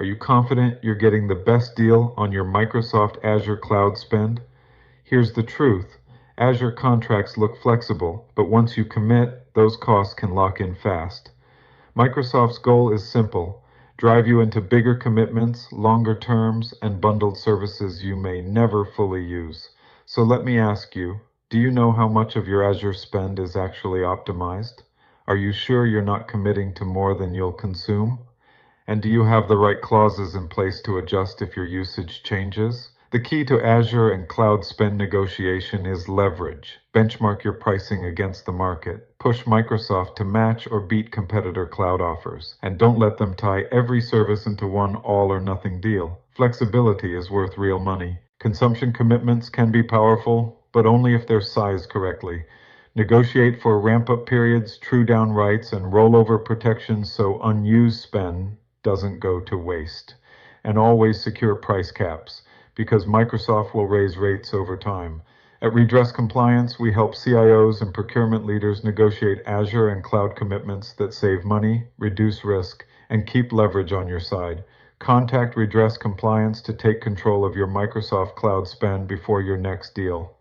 Are you confident you're getting the best deal on your Microsoft Azure cloud spend? Here's the truth. Azure contracts look flexible, but once you commit, those costs can lock in fast. Microsoft's goal is simple: drive you into bigger commitments, longer terms, and bundled services you may never fully use. So let me ask you, do you know how much of your Azure spend is actually optimized? Are you sure you're not committing to more than you'll consume? And do you have the right clauses in place to adjust if your usage changes? The key to Azure and cloud spend negotiation is leverage. Benchmark your pricing against the market. Push Microsoft to match or beat competitor cloud offers. And don't let them tie every service into one all or nothing deal. Flexibility is worth real money. Consumption commitments can be powerful, but only if they're sized correctly. Negotiate for ramp-up periods, true-down rights, and rollover protections so unused spend doesn't go to waste. And always secure price caps, because Microsoft will raise rates over time. At Redress Compliance, we help CIOs and procurement leaders negotiate Azure and cloud commitments that save money, reduce risk, and keep leverage on your side. Contact Redress Compliance to take control of your Microsoft cloud spend before your next deal.